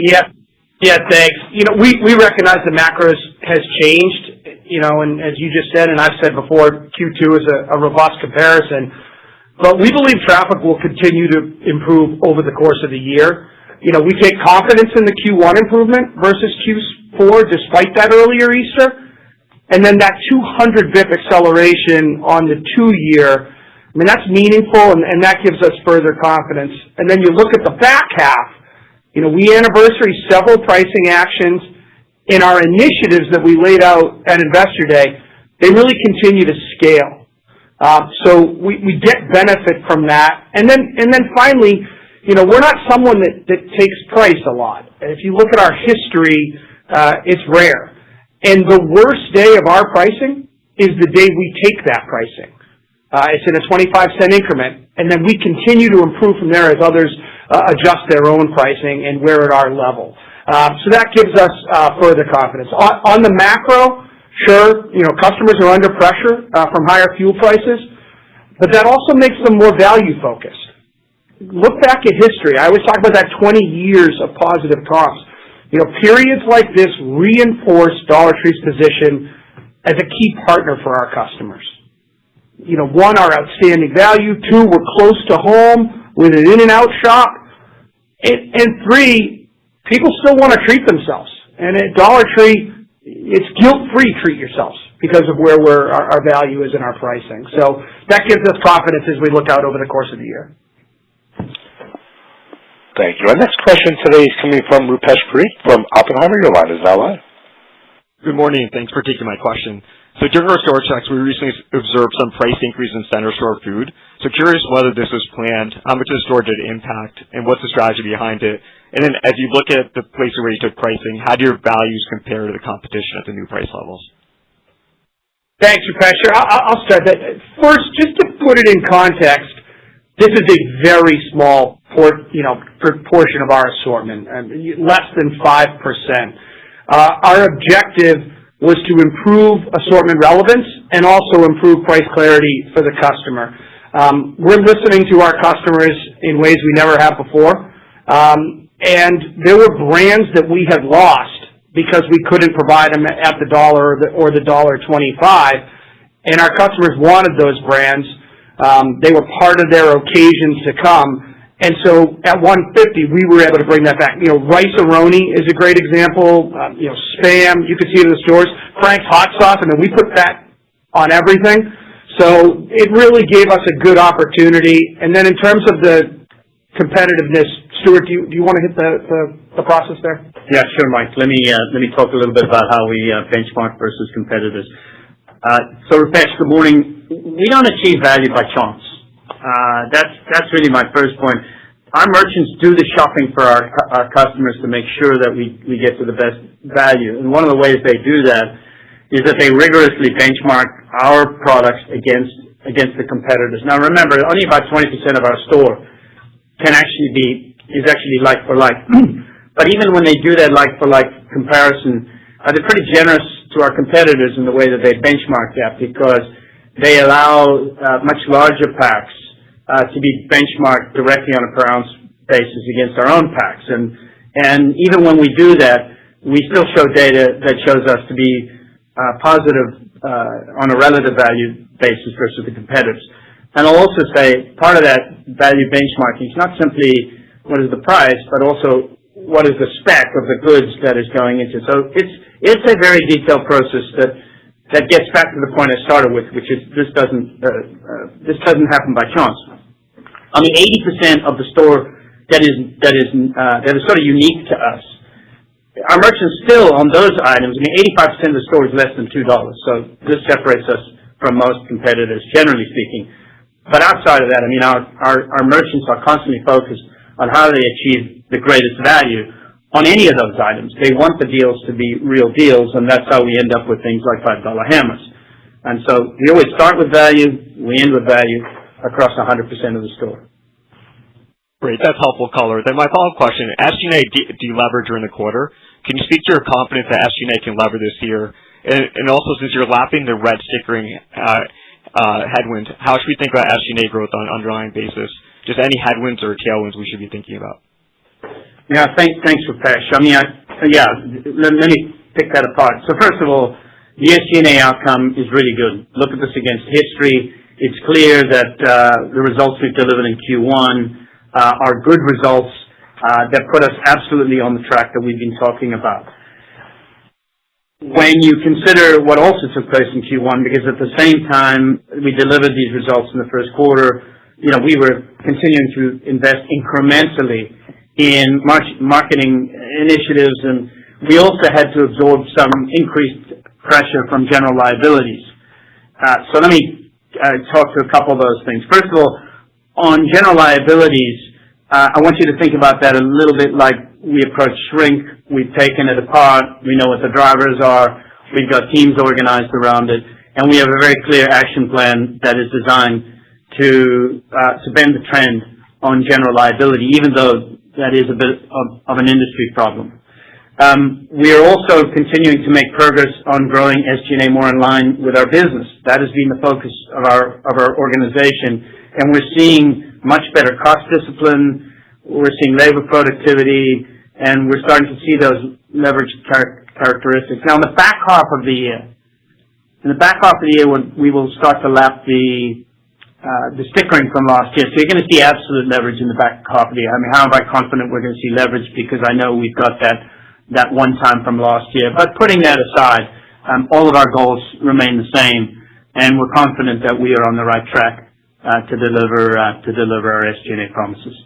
Yeah, thanks. We recognize the macros has changed, and as you just said, and I've said before, Q2 is a robust comparison. But we believe traffic will continue to improve over the course of the year. We take confidence in the Q1 improvement versus Q4 despite that earlier Easter. And then that 200 BIP acceleration on the 2-year, that's meaningful, and that gives us further confidence. And then you look at the back half, we anniversary several pricing actions in our initiatives that we laid out at Investor Day. They really continue to scale. So we get benefit from that. And then finally, we're not someone that takes price a lot. If you look at our history, it's rare. And the worst day of our pricing is the day we take that pricing. It's in a 25-cent increment, and then we continue to improve from there as others adjust their own pricing, and we're at our level. So that gives us further confidence. On the macro, sure, customers are under pressure from higher fuel prices, but that also makes them more value-focused. Look back at history. I always talk about that 20 years of positive comps. Periods like this reinforce Dollar Tree's position as a key partner for our customers. One, our outstanding value. Two, we're close to home with an in-and-out shop. And three, people still want to treat themselves. And at Dollar Tree, it's guilt-free treat yourselves because of where our value is in our pricing. So that gives us confidence as we look out over the course of the year. Thank you. Our next question today is coming from Rupesh Parikh from Oppenheimer. Your line is now live. Good morning. Thanks for taking my question. So during our store checks, we recently observed some price increase in center store food. So curious whether this was planned, how much of the store did it impact, and what's the strategy behind it? And then as you look at the places where you took pricing, how do your values compare to the competition at the new price levels? Thanks, Rupesh. Sure, I'll start that. First, just to put it in context, this is a very small proportion of our assortment, less than 5%. Our objective was to improve assortment relevance and also improve price clarity for the customer. We're listening to our customers in ways we never have before, and there were brands that we had lost because we couldn't provide them at the dollar or the $1.25, and our customers wanted those brands. They were part of their occasions to come, and so at $1.50 we were able to bring that back. Rice-A-Roni is a great example. Spam, you could see it in the stores. Frank's hot sauce, I mean, we put that on everything. So it really gave us a good opportunity. And then in terms of the competitiveness, Stuart, do you want to hit the process there? Yeah, sure, Mike. Let me talk a little bit about how we benchmark versus competitors. So, Rupesh, good morning. We don't achieve value by chance. That's really my first point. Our merchants do the shopping for our customers to make sure that we get to the best value. And one of the ways they do that is that they rigorously benchmark our products against the competitors. Now, remember, only about 20% of our store is actually like for like. But even when they do that like for like comparison, they're pretty generous to our competitors in the way that they benchmark that, because they allow much larger packs to be benchmarked directly on a per ounce basis against our own packs. And even when we do that, we still show data that shows us to be positive on a relative value basis versus the competitors. And I'll also say part of that value benchmarking is not simply what is the price, but also what is the spec of the goods that is going into. So it's a very detailed process that gets back to the point I started with, which is this doesn't happen by chance. I mean, 80% of the store that is sort of unique to us, our merchants still on those items. I mean, 85% of the store is less than $2. So this separates us from most competitors, generally speaking. But outside of that, I mean, our merchants are constantly focused on how they achieve the greatest value on any of those items. They want the deals to be real deals, and that's how we end up with things like $5 hammers. And so we always start with value, we end with value across 100% of the store. Great, that's helpful color. Then my follow-up question, SG&A deleveraged during the quarter. Can you speak to your confidence that SG&A can lever this year? And also, since you're lapping the red stickering headwind, how should we think about SG&A growth on an underlying basis? Just any headwinds or tailwinds we should be thinking about? Yeah, thanks, Rupesh. I mean, let me pick that apart. So first of all, the SG&A outcome is really good. Look at this against history. It's clear that the results we've delivered in Q1 are good results that put us absolutely on the track that we've been talking about. When you consider what also took place in Q1, because at the same time we delivered these results in the first quarter, we were continuing to invest incrementally in marketing initiatives, and we also had to absorb some increased pressure from general liabilities. So let me talk to a couple of those things. First of all, on general liabilities, I want you to think about that a little bit like we approach shrink. We've taken it apart. We know what the drivers are. We've got teams organized around it, and we have a very clear action plan that is designed to bend the trend on general liability, even though that is a bit of an industry problem. We are also continuing to make progress on growing SG&A more in line with our business. That has been the focus of our organization, and we're seeing much better cost discipline. We're seeing labor productivity, and we're starting to see those leverage characteristics. Now, in the back half of the year, we will start to lap the stickering from last year. So you're going to see absolute leverage in the back half of the year. I mean, how am I confident we're going to see leverage? Because I know we've got that one time from last year. But putting that aside, all of our goals remain the same, and we're confident that we are on the right track to deliver our SG&A promises.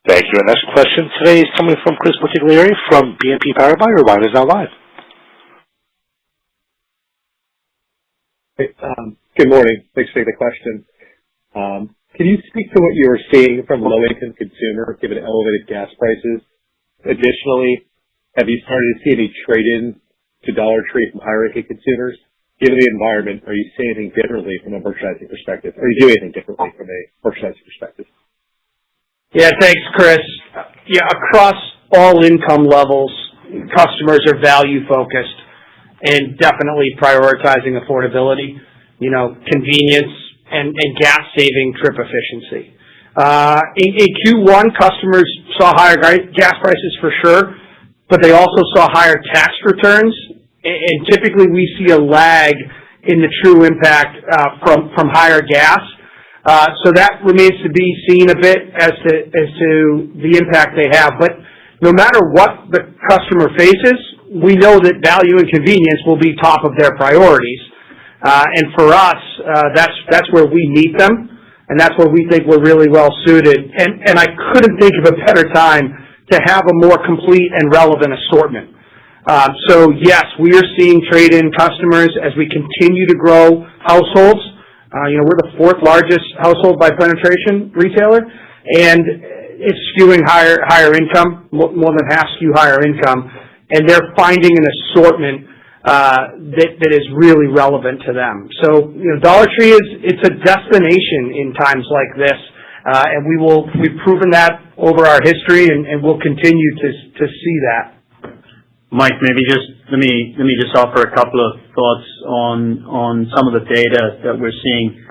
Thank you. Our next question today is coming from Chris Bottiglieri from BNP Paribas. Your line is now live. Hey, good morning. Thanks for taking the question. Can you speak to what you're seeing from low-income consumers given elevated gas prices? Additionally, have you started to see any trade-in to Dollar Tree from higher-income consumers? Given the environment, are you seeing anything differently from a merchandising perspective? Are you doing anything differently from a merchandising perspective? Yeah, thanks, Chris. Yeah, across all income levels, customers are value-focused and definitely prioritizing affordability, convenience, and gas-saving trip efficiency. In Q1, customers saw higher gas prices for sure, but they also saw higher tax returns, and typically we see a lag in the true impact from higher gas. So that remains to be seen a bit as to the impact they have. But no matter what the customer faces, we know that value and convenience will be top of their priorities. And for us, that's where we meet them, and that's where we think we're really well suited. And I couldn't think of a better time to have a more complete and relevant assortment. So yes, we are seeing trade-in customers as we continue to grow households. We're the fourth largest household by penetration retailer, and it's skewing higher income, more than half skew higher income, and they're finding an assortment that is really relevant to them. So, Dollar Tree it's a destination in times like this, and we've proven that over our history, and we'll continue to see that. Mike, maybe let me just offer a couple of thoughts on some of the data that we're seeing.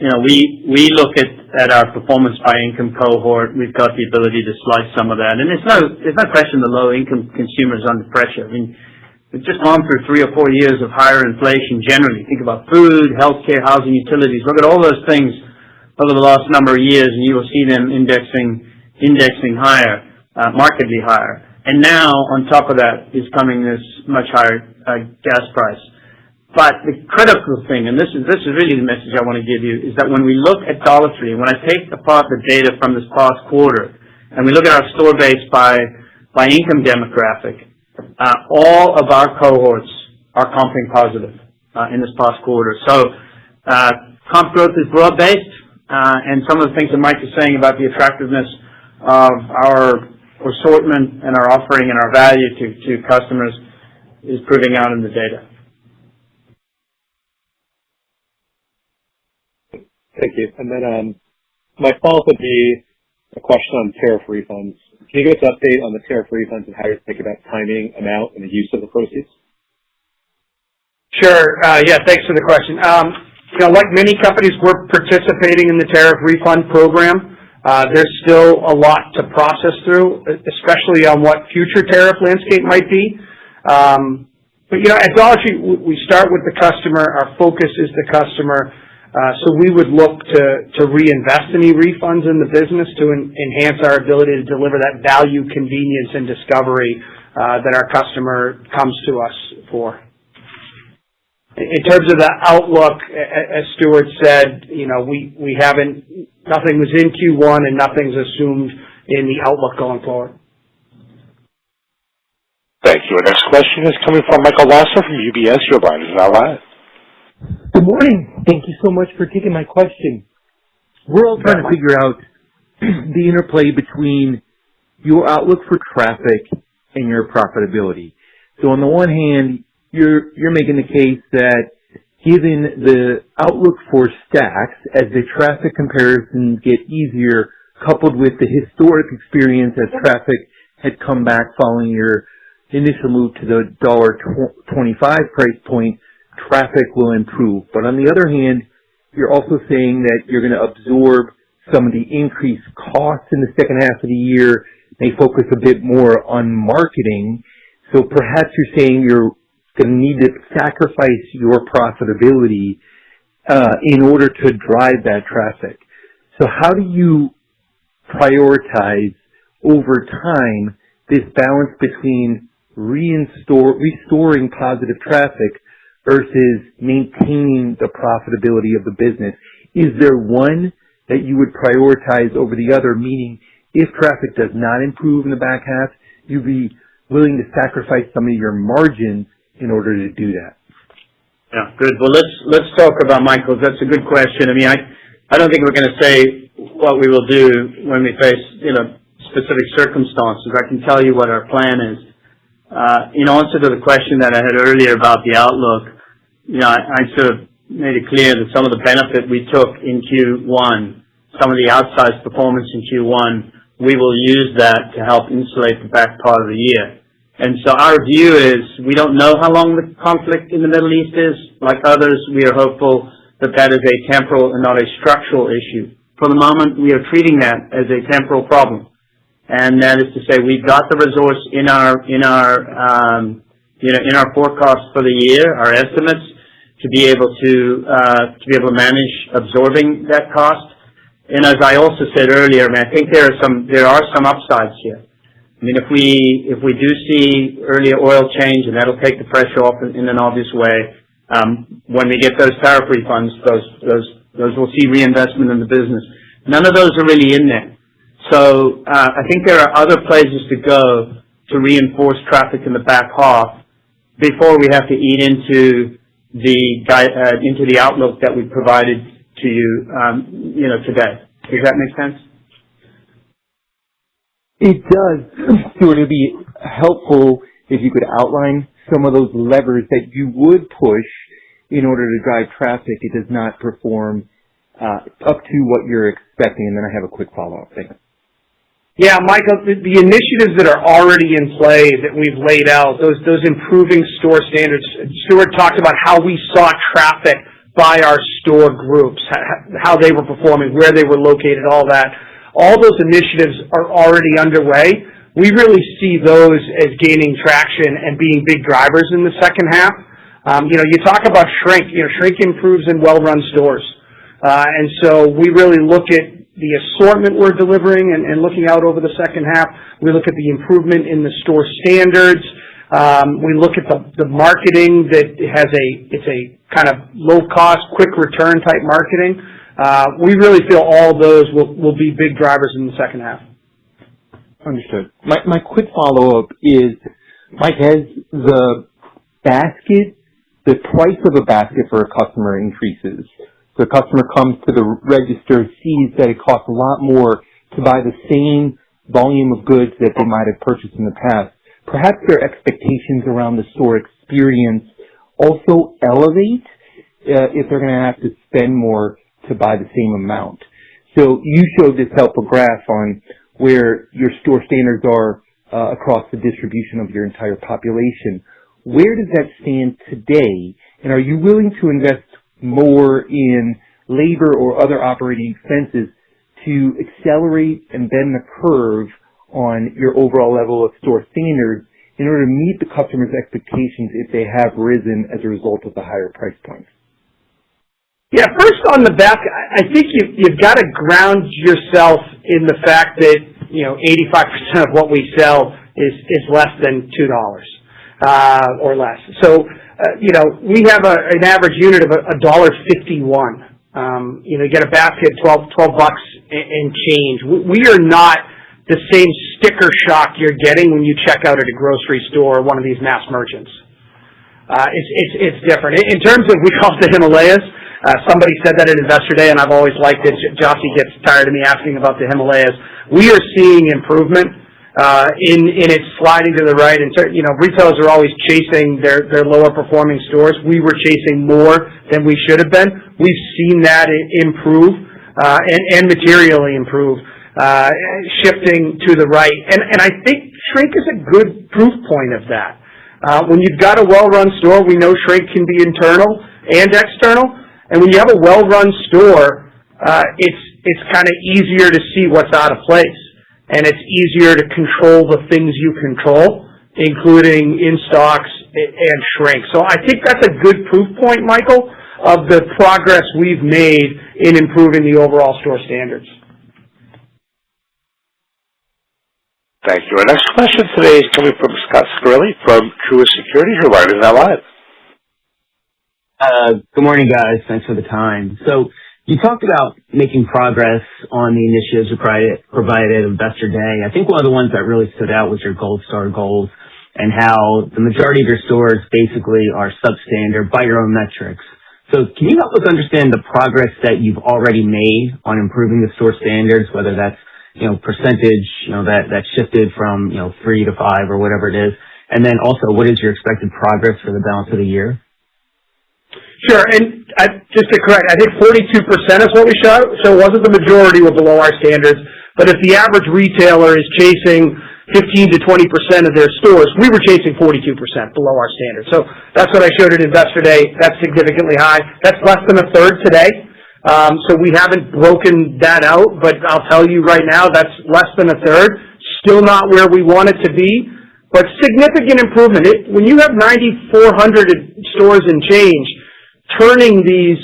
We look at our performance by income cohort. We've got the ability to slice some of that, and there's no question the low income consumers under pressure. I mean, we've just gone through 3 or 4 years of higher inflation generally. Think about food, healthcare, housing, utilities. Look at all those things over the last number of years, and you will see them indexing higher, markedly higher. And now, on top of that, is coming this much higher gas price. But the critical thing, and this is really the message I want to give you, is that when we look at Dollar Tree, when I take apart the data from this past quarter, and we look at our store base by income demographic, all of our cohorts are comping positive in this past quarter. So comp growth is broad-based, and some of the things that Mike is saying about the attractiveness of our assortment and our offering and our value to customers is proving out in the data. Thank you. And then my follow-up would be a question on tariff refunds. Can you give us an update on the tariff refunds and how you think about timing, amount, and the use of the proceeds? Sure. Yeah, thanks for the question. Like many companies, we're participating in the tariff refund program. There's still a lot to process through, especially on what future tariff landscape might be. But at Dollar Tree, we start with the customer. Our focus is the customer. So we would look to reinvest any refunds in the business to enhance our ability to deliver that value, convenience, and discovery that our customer comes to us for. In terms of the outlook, as Stuart said, we haven't, nothing was in Q1 and nothing's assumed in the outlook going forward. Thank you. Our next question is coming from Michael Lasser from UBS. Your line is now live. Good morning. Thank you so much for taking my question. We're all trying to figure out the interplay between your outlook for traffic and your profitability. So on the one hand, you're making the case that given the outlook for stacks, as the traffic comparisons get easier, coupled with the historic experience as traffic had come back following your initial move to the $1.25 price point, traffic will improve. But on the other hand, you're also saying that you're going to absorb some of the increased costs in the second half of the year, may focus a bit more on marketing. So perhaps you're saying you're going to need to sacrifice your profitability in order to drive that traffic. So how do you prioritize over time this balance between restoring positive traffic versus maintaining the profitability of the business? Is there one that you would prioritize over the other, meaning if traffic does not improve in the back half, you'd be willing to sacrifice some of your margins in order to do that? Yeah, good. Well, let's talk about Michael. That's a good question. I mean, I don't think we're going to say what we will do when we face, specific circumstances. I can tell you what our plan is. In answer to the question that I had earlier about the outlook, I sort of made it clear that some of the benefit we took in Q1, some of the outsized performance in Q1, we will use that to help insulate the back part of the year. And so our view is we don't know how long the conflict in the Middle East is. Like others, we are hopeful that that is a temporal and not a structural issue. For the moment, we are treating that as a temporal problem. And that is to say we've got the resource in our forecast for the year, our estimates, to be able to manage absorbing that cost. And as I also said earlier, I think there are some upsides here. I mean, if we do see earlier oil change, and that'll take the pressure off in an obvious way, when we get those tariff refunds, those will see reinvestment in the business. None of those are really in there. So I think there are other places to go to reinforce traffic in the back half before we have to eat into the outlook that we provided to you, today. Does that make sense? It does. Stuart, it'd be helpful if you could outline some of those levers that you would push in order to drive traffic. It does not perform up to what you're expecting, and then I have a quick follow-up. Thanks. Yeah, Michael, the initiatives that are already in play that we've laid out, those improving store standards. Stuart talked about how we saw traffic by our store groups, how they were performing, where they were located, all that. All those initiatives are already underway. We really see those as gaining traction and being big drivers in the second half. You talk about shrink. Shrink improves in well-run stores. And so we really look at the assortment we're delivering and looking out over the second half. We look at the improvement in the store standards. We look at the marketing that it's a kind of low-cost, quick return type marketing. We really feel all those will be big drivers in the second half. Understood. My quick follow-up is, Mike, as the price of a basket for a customer increases, the customer comes to the register, sees that it costs a lot more to buy the same volume of goods that they might have purchased in the past, perhaps their expectations around the store experience also elevate if they're going to have to spend more to buy the same amount. So you showed this helpful graph on where your store standards are across the distribution of your entire population. Where does that stand today? And are you willing to invest more in labor or other operating expenses to accelerate and bend the curve on your overall level of store standards in order to meet the customer's expectations if they have risen as a result of the higher price points? Yeah, first on the back, I think you've got to ground yourself in the fact that 85% of what we sell is less than $2 or less. So we have an average unit of $1.51. You get a basket, $12 and change. We are not the same sticker shock you're getting when you check out at a grocery store or one of these mass merchants. It's different. In terms of, we call it the Himalayas. Somebody said that at Investor Day, and I've always liked it. Jossie gets tired of me asking about the Himalayas. We are seeing improvement in its sliding to the right. And retailers are always chasing their lower performing stores. We were chasing more than we should have been. We've seen that improve and materially improve, shifting to the right. And I think shrink is a good proof point of that. When you've got a well-run store, we know shrink can be internal and external. And when you have a well-run store, it's kind of easier to see what's out of place. And it's easier to control the things you control, including in-stocks and shrink. So I think that's a good proof point, Michael, of the progress we've made in improving the overall store standards. Thank you. Our next question today is coming from Scott Scarelli from Truist Securities. Your line is now live. Good morning, guys. Thanks for the time. So you talked about making progress on the initiatives you provided at Investor Day. I think one of the ones that really stood out was your Gold Star goals and how the majority of your stores basically are substandard by your own metrics. So can you help us understand the progress that you've already made on improving the store standards, whether that's, percentage, that shifted from, 3 to 5 or whatever it is? And then also, what is your expected progress for the balance of the year? Sure, and just to correct, I think 42% is what we showed, so it wasn't the majority were below our standards, but if the average retailer is chasing 15 to 20% of their stores, we were chasing 42% below our standards. So that's what I showed at Investor Day. That's significantly high. That's less than a third today. So we haven't broken that out, but I'll tell you right now, that's less than a third. Still not where we want it to be, but significant improvement. When you have 9,400 stores and change, turning these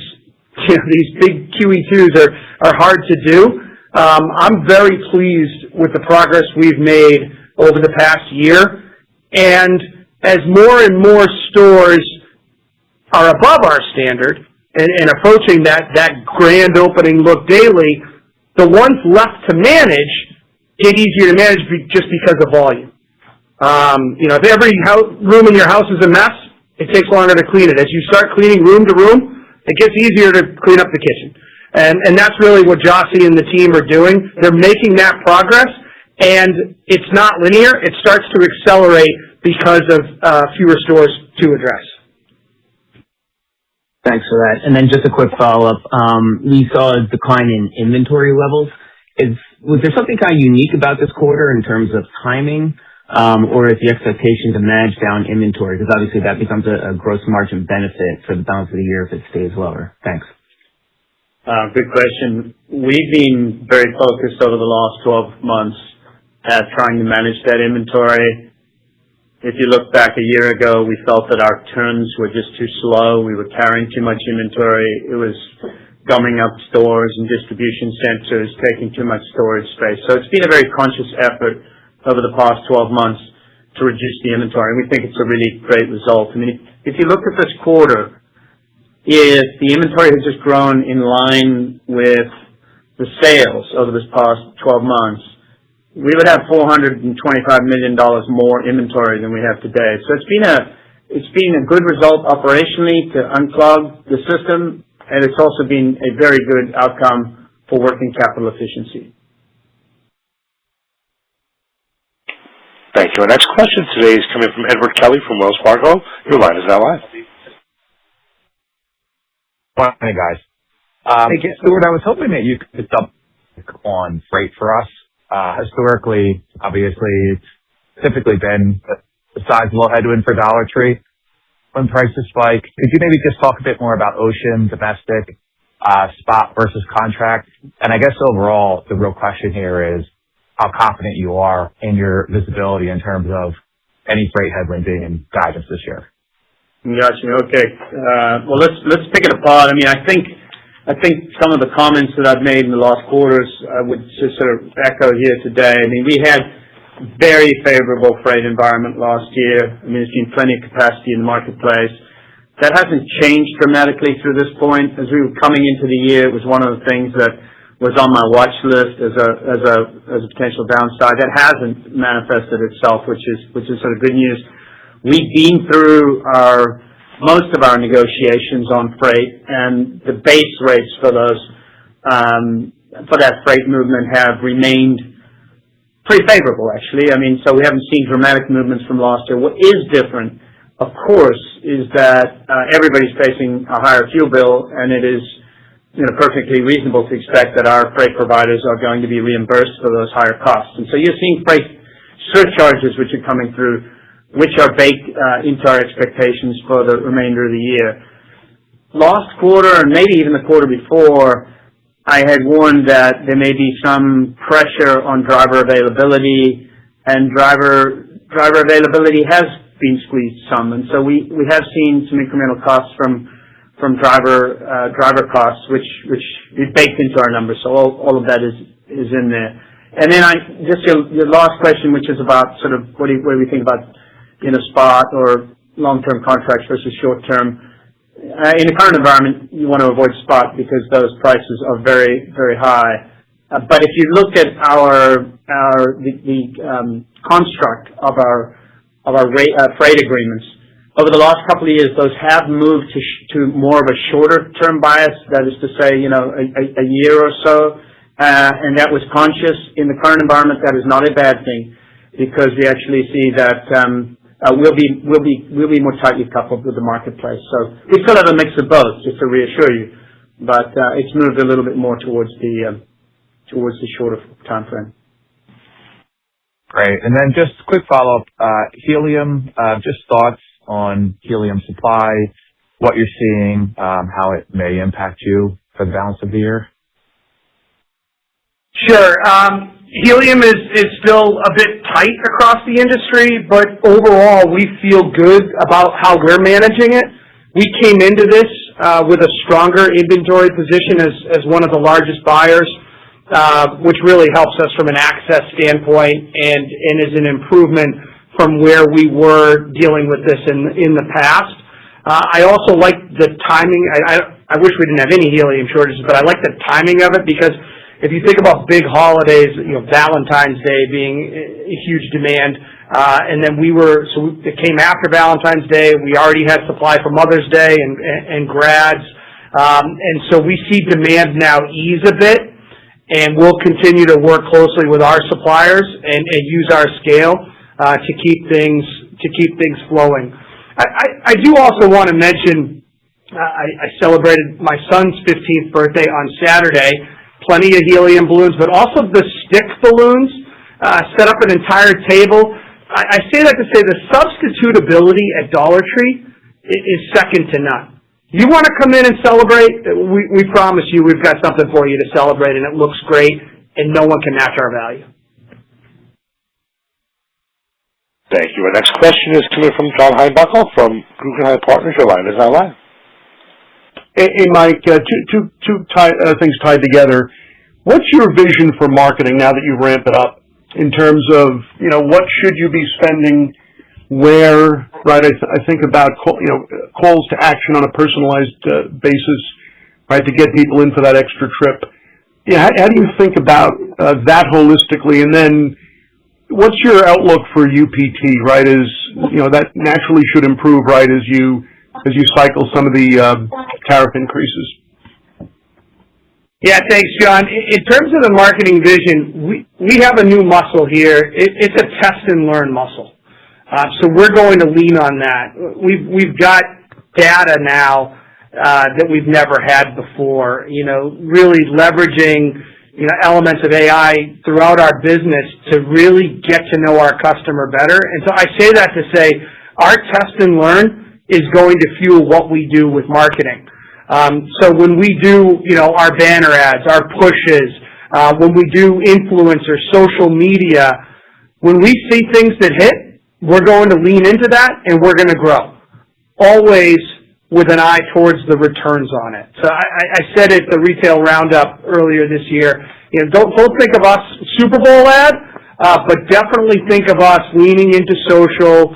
big QE2s are hard to do. I'm very pleased with the progress we've made over the past year. And as more and more stores are above our standard and approaching that grand opening look daily, the ones left to manage get easier to manage just because of volume. If every room in your house is a mess, it takes longer to clean it. As you start cleaning room to room, it gets easier to clean up the kitchen. And that's really what Jossie and the team are doing. They're making that progress, and it's not linear. It starts to accelerate because of fewer stores to address. Thanks for that. And then just a quick follow-up. We saw a decline in inventory levels. Was there something kind of unique about this quarter in terms of timing? Or is the expectation to manage down inventory? Because obviously that becomes a gross margin benefit for the balance of the year if it stays lower. Thanks. Good question. We've been very focused over the last 12 months at trying to manage that inventory. If you look back a year ago, we felt that our turns were just too slow. We were carrying too much inventory. It was gumming up stores and distribution centers, taking too much storage space. So it's been a very conscious effort over the past 12 months to reduce the inventory. And we think it's a really great result. I mean, if you look at this quarter, if the inventory has just grown in line with the sales over this past 12 months, we would have $425 million more inventory than we have today. So it's been a good result operationally to unclog the system, and it's also been a very good outcome for working capital efficiency. Thank you. Our next question today is coming from Edward Kelly from Wells Fargo. Your line is now live. Hey, guys. Hey, Stuart, I was hoping that you could double on freight for us. Historically, obviously, it's typically been a sizable headwind for Dollar Tree when prices spike. Could you maybe just talk a bit more about ocean, domestic, spot versus contract? And I guess overall, the real question here is how confident you are in your visibility in terms of any freight headwind being in guidance this year. Gotcha. Okay. Well, let's pick it apart. I mean, I think some of the comments that I've made in the last quarters I would just sort of echo here today. I mean, we had very favorable freight environment last year. I mean, there's been plenty of capacity in the marketplace. That hasn't changed dramatically through this point. As we were coming into the year, it was one of the things that was on my watch list as a potential downside. That hasn't manifested itself, which is sort of good news. We've been through most of our negotiations on freight, and the base rates for those for that freight movement have remained pretty favorable, actually. I mean, so we haven't seen dramatic movements from last year. What is different, of course, is that everybody's facing a higher fuel bill, and it is perfectly reasonable to expect that our freight providers are going to be reimbursed for those higher costs. And so you're seeing freight surcharges which are coming through, which are baked into our expectations for the remainder of the year. Last quarter, and maybe even the quarter before, I had warned that there may be some pressure on driver availability, and driver availability has been squeezed some. And so we have seen some incremental costs from driver costs, which we baked into our numbers. So all of that is in there. And then just your last question, which is about sort of what do we think about spot or long-term contracts versus short-term. In the current environment, you want to avoid spot because those prices are very, very high. But if you look at the construct of our freight agreements, over the last couple of years, those have moved to more of a shorter-term bias. That is to say, a year or so, and that was conscious. In the current environment, that is not a bad thing, because we actually see that we'll be more tightly coupled with the marketplace. So we still have a mix of both, just to reassure you, but it's moved a little bit more towards the shorter time frame. Great. And then just quick follow-up, helium, just thoughts on helium supply, what you're seeing, how it may impact you for the balance of the year. Sure. Helium is still a bit tight across the industry, but overall we feel good about how we're managing it. We came into this with a stronger inventory position as one of the largest buyers, which really helps us from an access standpoint and is an improvement from where we were dealing with this in the past. I also like the timing. I wish we didn't have any helium shortages, but I like the timing of it, because if you think about big holidays, Valentine's Day being a huge demand, and then it came after Valentine's Day. We already had supply for Mother's Day and grads, and so we see demand now ease a bit, and we'll continue to work closely with our suppliers and use our scale to keep things flowing. I do also want to mention I celebrated my son's 15th birthday on Saturday. Plenty of helium balloons, but also the stick balloons. Set up an entire table. I say that to say the substitutability at Dollar Tree is second to none. You want to come in and celebrate? We promise you we've got something for you to celebrate, and it looks great, and no one can match our value. Thank you. Our next question is coming from John Heinbockel from Guggenheim Partners. Your line is now live. Hey, Mike, two things tied together. What's your vision for marketing now that you ramp it up in terms of, what should you be spending where, right? I think about, calls to action on a personalized basis, right, to get people in for that extra trip. Yeah, how do you think about that holistically? And then what's your outlook for UPT, right? That naturally should improve, right, as you cycle some of the tariff increases. Yeah, thanks, John. In terms of the marketing vision, we have a new muscle here. It's a test and learn muscle. So we're going to lean on that. We've got data now that we've never had before. Really leveraging elements of AI throughout our business to really get to know our customer better. And so I say that to say our test and learn is going to fuel what we do with marketing. So when we do, our banner ads, our pushes, when we do influencer, social media, when we see things that hit, we're going to lean into that and we're going to grow. Always with an eye towards the returns on it. So I said at the retail roundup earlier this year, don't think of us Super Bowl ad, but definitely think of us leaning into social,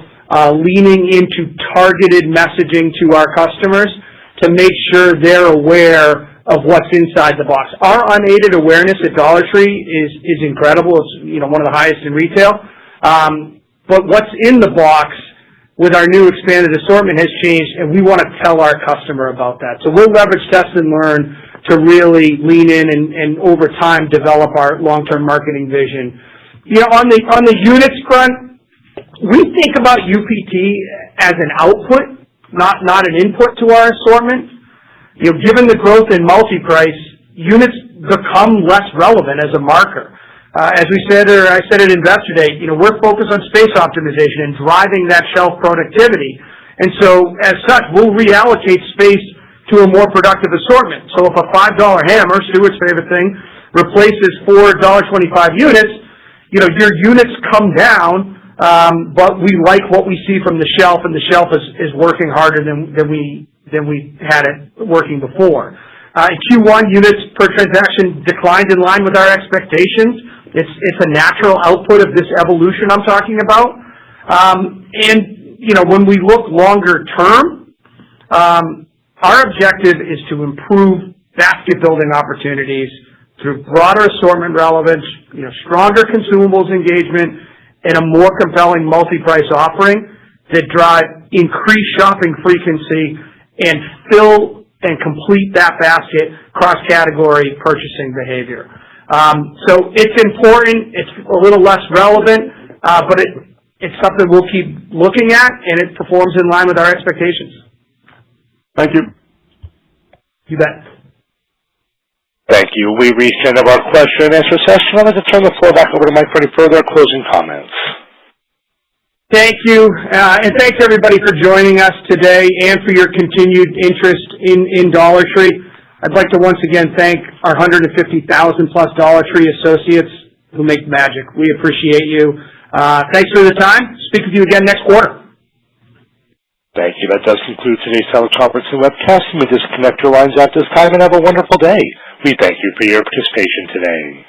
leaning into targeted messaging to our customers to make sure they're aware of what's inside the box. Our unaided awareness at Dollar Tree is incredible. It's one of the highest in retail. But what's in the box with our new expanded assortment has changed, and we want to tell our customer about that. So we'll leverage test and learn to really lean in and over time develop our long-term marketing vision. On the units front, we think about UPT as an output, not an input to our assortment. Given the growth in multi-price, units become less relevant as a marker. As we said, or I said at Investor Day, we're focused on space optimization and driving that shelf productivity. And so, as such, we'll reallocate space to a more productive assortment. So if a $5 hammer, Stuart's favorite thing, replaces 4 $1.25 units, your units come down, but we like what we see from the shelf, and the shelf is working harder than we had it working before. In Q1, units per transaction declined in line with our expectations. It's a natural output of this evolution I'm talking about. When we look longer term, our objective is to improve basket building opportunities through broader assortment relevance, stronger consumables engagement, and a more compelling multi-price offering that drive increased shopping frequency and fill and complete that basket cross-category purchasing behavior. So it's important. It's a little less relevant, but it's something we'll keep looking at, and it performs in line with our expectations. Thank you. You bet. Thank you. We reached the end of our question and answer session. I'd like to turn the floor back over to Mike for any further closing comments. Thank you, and thanks everybody for joining us today and for your continued interest in Dollar Tree. I'd like to once again thank our 150,000 plus Dollar Tree associates who make magic. We appreciate you. Thanks for the time. Speak with you again next quarter. Thank you. That does conclude today's teleconference and webcast. You may disconnect your lines at this time and have a wonderful day. We thank you for your participation today.